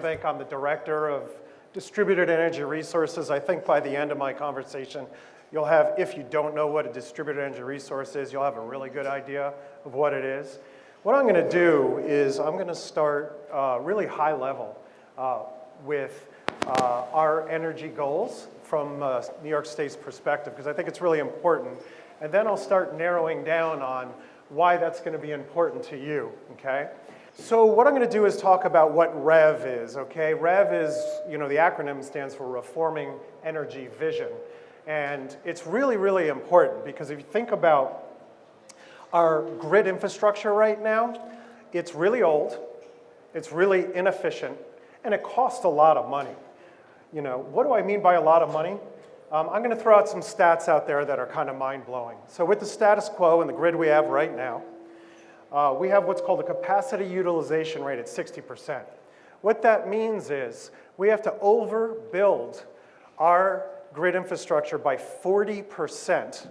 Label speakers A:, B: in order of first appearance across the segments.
A: Sandbank. I'm the Director of Distributed Energy Resources. I think by the end of my conversation, you'll have, if you don't know what a distributed energy resource is, you'll have a really good idea of what it is. What I'm going to do is I'm going to start really high level with our energy goals from New York State's perspective, because I think it's really important. And then I'll start narrowing down on why that's going to be important to you, okay? So what I'm going to do is talk about what REV is, okay? REV is, the acronym stands for Reforming Energy Vision. And it's really, really important because if you think about our grid infrastructure right now, it's really old, it's really inefficient, and it costs a lot of money. What do I mean by a lot of money? I'm going to throw out some stats out there that are kind of mind-blowing. So with the status quo and the grid we have right now, we have what's called a capacity utilization rate at 60%. What that means is we have to overbuild our grid infrastructure by 40%.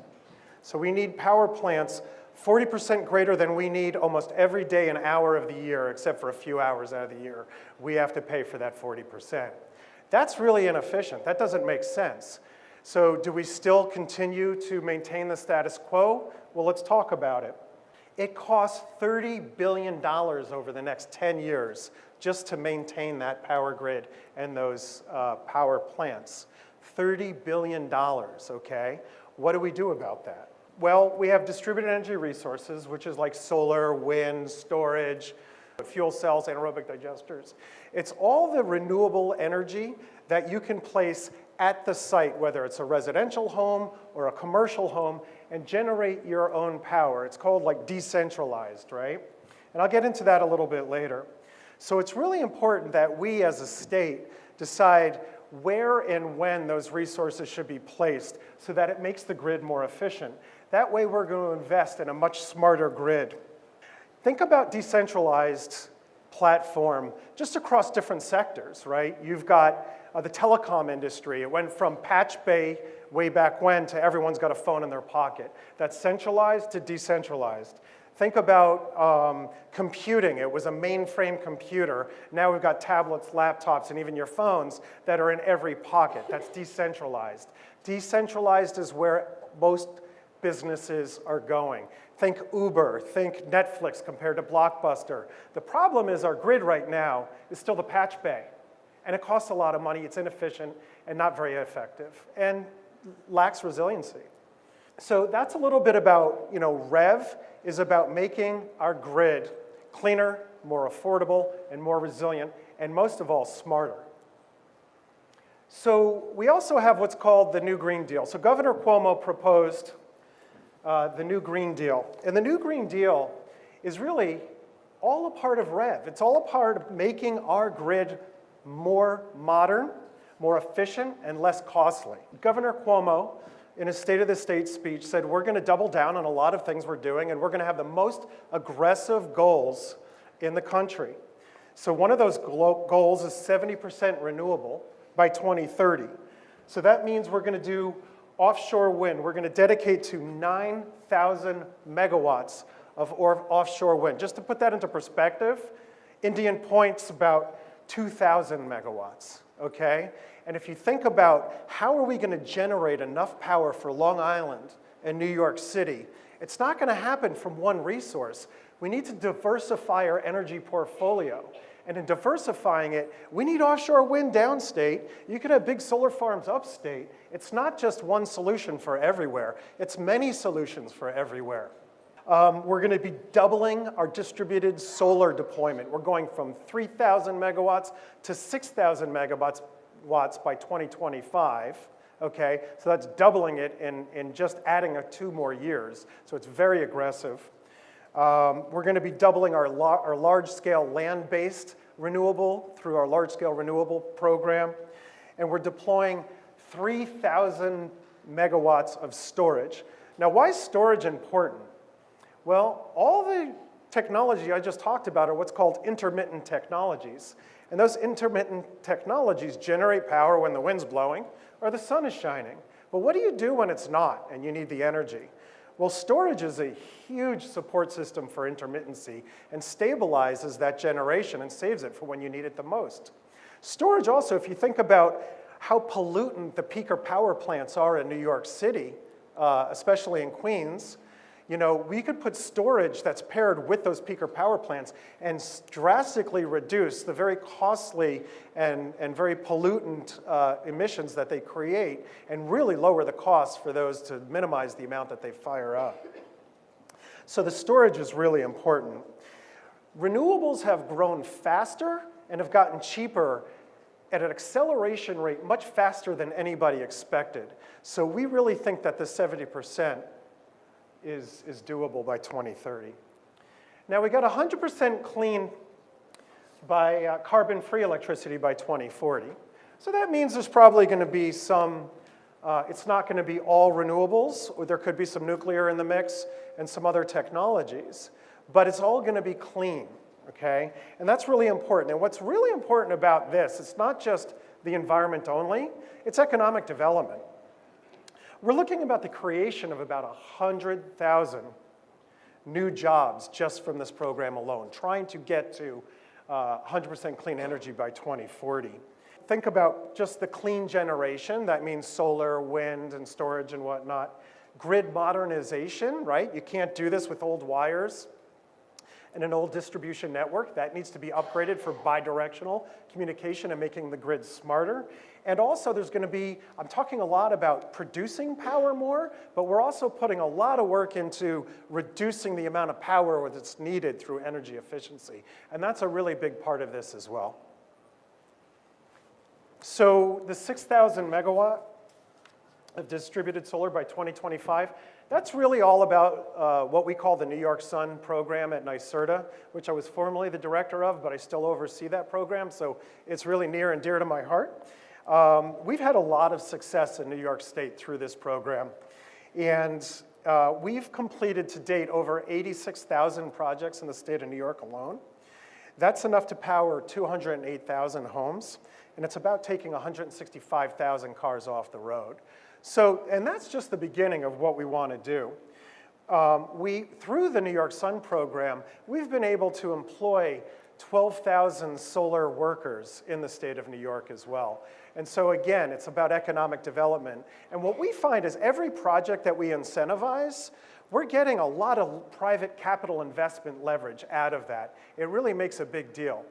A: So we need power plants 40% greater than we need almost every day and hour of the year, except for a few hours out of the year. We have to pay for that 40%. That's really inefficient. That doesn't make sense. So do we still continue to maintain the status quo? Well, let's talk about it. It costs $30 billion over the next 10 years just to maintain that power grid and those power plants. $30 billion, okay? What do we do about that? Well, we have distributed energy resources, which is like solar, wind, storage, fuel cells, anaerobic digesters. It's all the renewable energy that you can place at the site, whether it's a residential home or a commercial home, and generate your own power. It's called like decentralized, right? And I'll get into that a little bit later. So it's really important that we as a state decide where and when those resources should be placed so that it makes the grid more efficient. That way we're going to invest in a much smarter grid. Think about decentralized platform just across different sectors, right? You've got the telecom industry. It went from patch bay way back when to everyone's got a phone in their pocket. That's centralized to decentralized. Think about computing. It was a mainframe computer. Now we've got tablets, laptops, and even your phones that are in every pocket. That's decentralized. Decentralized is where most businesses are going. Think Uber, think Netflix compared to Blockbuster. The problem is our grid right now is still the patch bay. And it costs a lot of money, it's inefficient, and not very effective, and lacks resiliency. So that's a little bit about, REV is about making our grid cleaner, more affordable, and more resilient, and most of all, smarter. So we also have what's called the New Green Deal. So Governor Cuomo proposed the New Green Deal. And the New Green Deal is really all a part of REV. It's all a part of making our grid more modern, more efficient, and less costly. Governor Cuomo, in his State of the State speech, said we're going to double down on a lot of things we're doing, and we're going to have the most aggressive goals in the country. So one of those goals is 70% renewable by 2030. So that means we're going to do offshore wind. We're going to dedicate to 9,000 megawatts of offshore wind. Just to put that into perspective, Indian Point's about 2,000 megawatts, okay? And if you think about how are we going to generate enough power for Long Island and New York City, it's not going to happen from one resource. We need to diversify our energy portfolio. And in diversifying it, we need offshore wind downstate. You could have big solar farms upstate. It's not just one solution for everywhere. It's many solutions for everywhere. We're going to be doubling our distributed solar deployment. We're going from 3,000 megawatts to 6,000 megawatts by 2025, okay? So that's doubling it in just adding 2 more years. So it's very aggressive. We're going to be doubling our large-scale land-based renewable through our large-scale renewable program. And we're deploying 3,000 megawatts of storage. Now, why is storage important? Well, all the technology I just talked about are what's called intermittent technologies. And those intermittent technologies generate power when the wind's blowing or the sun is shining. But what do you do when it's not and you need the energy? Well, storage is a huge support system for intermittency and stabilizes that generation and saves it for when you need it the most. Storage also, if you think about how pollutant the peaker power plants are in New York City, especially in Queens, you know, we could put storage that's paired with those peaker power plants and drastically reduce the very costly and very pollutant emissions that they create and really lower the cost for those to minimize the amount that they fire up. So the storage is really important. Renewables have grown faster and have gotten cheaper at an acceleration rate much faster than anybody expected. So we really think that the 70% is doable by 2030. Now we got 100% clean by carbon-free electricity by 2040. So that means there's probably going to be some, it's not going to be all renewables, or there could be some nuclear in the mix and some other technologies, but it's all going to be clean, okay? And that's really important. And what's really important about this, it's not just the environment only, it's economic development. We're looking about the creation of about 100,000 new jobs just from this program alone, trying to get to 100% clean energy by 2040. Think about just the clean generation. That means solar, wind, and storage and whatnot. Grid modernization, right? You can't do this with old wires and an old distribution network. That needs to be upgraded for bidirectional communication and making the grid smarter. And also there's going to be, I'm talking a lot about producing power more, but we're also putting a lot of work into reducing the amount of power that's needed through energy efficiency. And that's a really big part of this as well. So the 6,000 megawatt of distributed solar by 2025, that's really all about what we call the New York Sun program at NYSERDA, which I was formerly the director of, but I still oversee that program, so it's really near and dear to my heart. We've had a lot of success in New York State through this program, and we've completed to date over 86,000 projects in the state of New York alone. That's enough to power 208,000 homes, and it's about taking 165,000 cars off the road. So, and that's just the beginning of what we want to do. Through the New York Sun program, we've been able to employ 12,000 solar workers in the state of New York as well. And so again, it's about economic development. And what we find is every project that we incentivize, we're getting a lot of private capital investment leverage out of that. It really makes a big deal.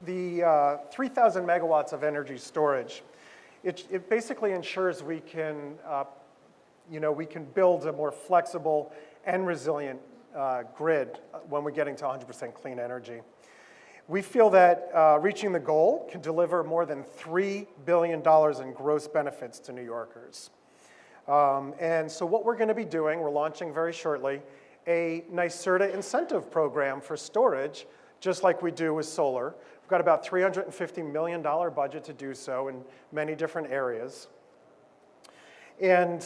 A: The 3,000 megawatts of energy storage, it basically ensures we can, we can build a more flexible and resilient grid when we're getting to 100% clean energy. We feel that reaching the goal can deliver more than $3 billion in gross benefits to New Yorkers. And so what we're going to be doing, we're launching very shortly, a NYSERDA incentive program for storage, just like we do with solar. We've got about $350 million budget to do so in many different areas. And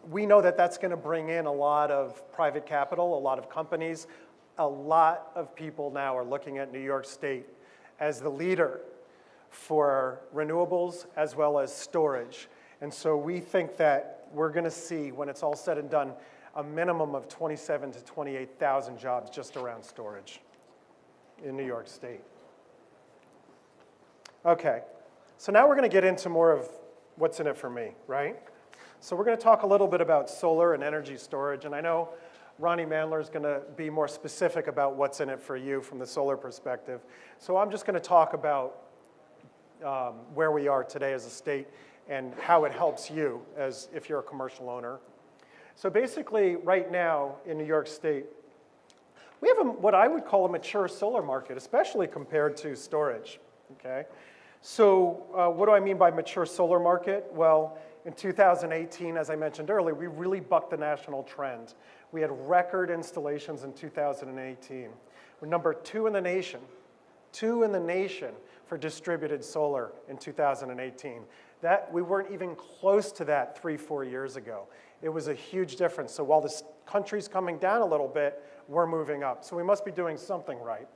A: we know that that's going to bring in a lot of private capital, a lot of companies. A lot of people now are looking at New York State as the leader for renewables as well as storage. And so we think that we're going to see, when it's all said and done, a minimum of 27,000 to 28,000 jobs just around storage in New York State. Okay, so now we're going to get into more of what's in it for me, right? So we're going to talk a little bit about solar and energy storage, and I know Ronnie Mandler is going to be more specific about what's in it for you from the solar perspective. So I'm just going to talk about where we are today as a state and how it helps you as if you're a commercial owner. So basically, right now in New York State, we have what I would call a mature solar market, especially compared to storage, okay? So what do I mean by mature solar market? Well, in 2018, as I mentioned earlier, we really bucked the national trend. We had record installations in 2018. We're number 2 in the nation for distributed solar in 2018. We weren't even close to that 3-4 years ago. It was a huge difference. So while the country's coming down a little bit, we're moving up. So we must be doing something right.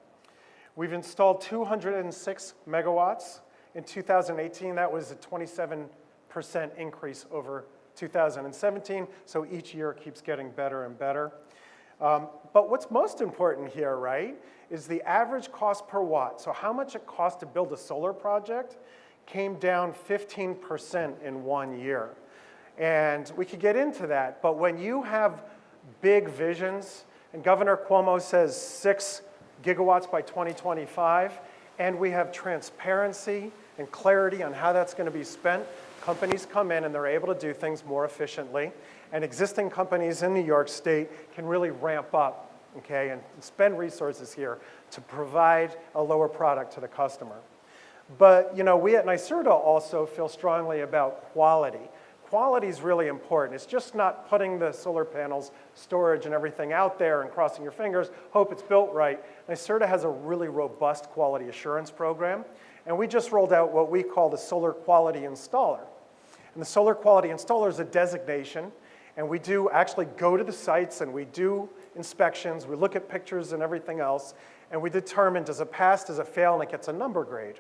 A: We've installed 206 megawatts. In 2018, that was a 27% increase over 2017, so each year keeps getting better and better. But what's most important here, right, is the average cost per watt. So how much it costs to build a solar project came down 15% in 1 year. And we could get into that, but when you have big visions, and Governor Cuomo says 6 gigawatts by 2025, and we have transparency and clarity on how that's going to be spent, companies come in and they're able to do things more efficiently, and existing companies in New York State can really ramp up, okay, and spend resources here to provide a lower product to the customer. But we at NYSERDA also feel strongly about quality. Quality is really important. It's just not putting the solar panels, storage, and everything out there and crossing your fingers, hope it's built right. NYSERDA has a really robust quality assurance program, and we just rolled out what we call the Solar Quality Installer. And the Solar Quality Installer is a designation, and we do actually go to the sites and we do inspections, we look at pictures and everything else, and we determine does it pass, does it fail, and it gets a number grade.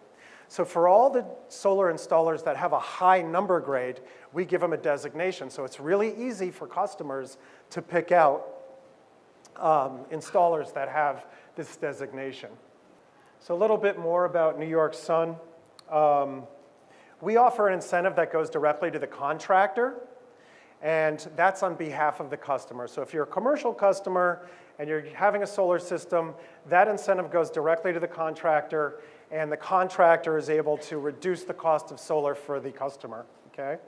A: So for all the solar installers that have a high number grade, we give them a designation. So it's really easy for customers to pick out installers that have this designation. So a little bit more about New York Sun. We offer an incentive that goes directly to the contractor, and that's on behalf of the customer. So if you're a commercial customer and you're having a solar system, that incentive goes directly to the contractor, and the contractor is able to reduce the cost of solar for the customer, okay?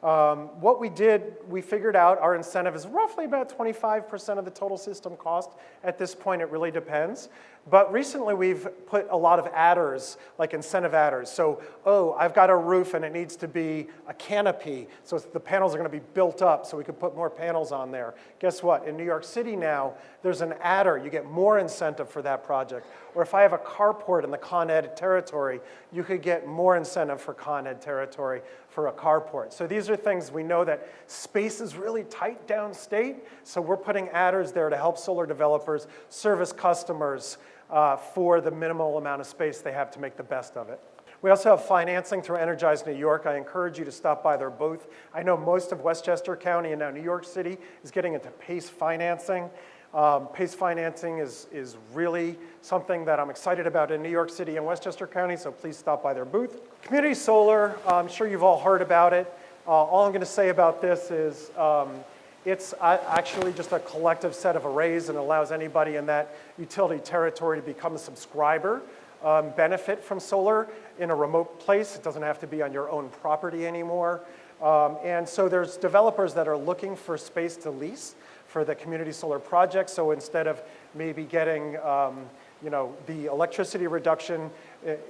A: What we did, we figured out our incentive is roughly about 25% of the total system cost. At this point, it really depends. But recently, we've put a lot of adders, like incentive adders. So, oh, I've got a roof and it needs to be a canopy. So the panels are going to be built up so we can put more panels on there. Guess what? In New York City now, there's an adder. You get more incentive for that project. Or if I have a carport in the Con Ed territory, you could get more incentive for Con Ed territory for a carport. So these are things we know that space is really tight downstate, so we're putting adders there to help solar developers service customers for the minimal amount of space they have to make the best of it. We also have financing through Energize New York. I encourage you to stop by their booth. I know most of Westchester County and now New York City is getting into PACE financing. PACE financing is really something that I'm excited about in New York City and Westchester County, so please stop by their booth. Community solar, I'm sure you've all heard about it. All I'm going to say about this is it's actually just a collective set of arrays and allows anybody in that utility territory to become a subscriber, benefit from solar in a remote place. It doesn't have to be on your own property anymore. And so there's developers that are looking for space to lease for the community solar project. So instead of maybe getting the electricity reduction,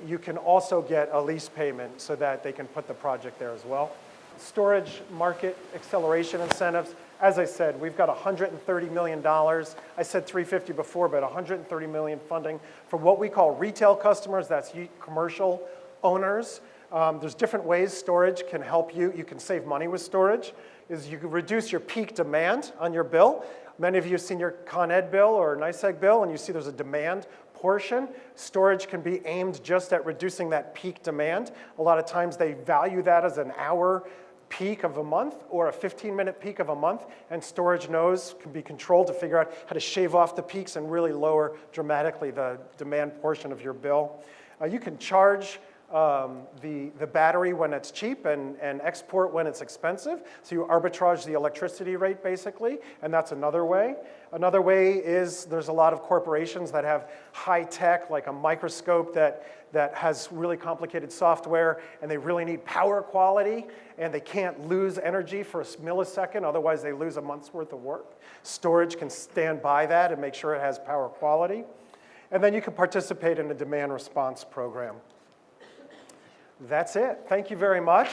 A: you can also get a lease payment so that they can put the project there as well. Storage market acceleration incentives. As I said, we've got $130 million. I said 350 before, but 130 million funding for what we call retail customers. That's commercial owners. There's different ways storage can help you. You can save money with storage. You can reduce your peak demand on your bill. Many of you have seen your Con Ed bill or NYSEG bill, and you see there's a demand portion. Storage can be aimed just at reducing that peak demand. A lot of times they value that as an hour peak of a month or a 15-minute peak of a month, and storage can be controlled to figure out how to shave off the peaks and really lower dramatically the demand portion of your bill. You can charge the battery when it's cheap and export when it's expensive. So you arbitrage the electricity rate basically, and that's another way. Another way is there's a lot of corporations that have high tech, like a microscope that has really complicated software, and they really need power quality, and they can't lose energy for a millisecond, otherwise they lose a month's worth of work. Storage can stand by that and make sure it has power quality. And then you can participate in a demand response program. That's it. Thank you very much.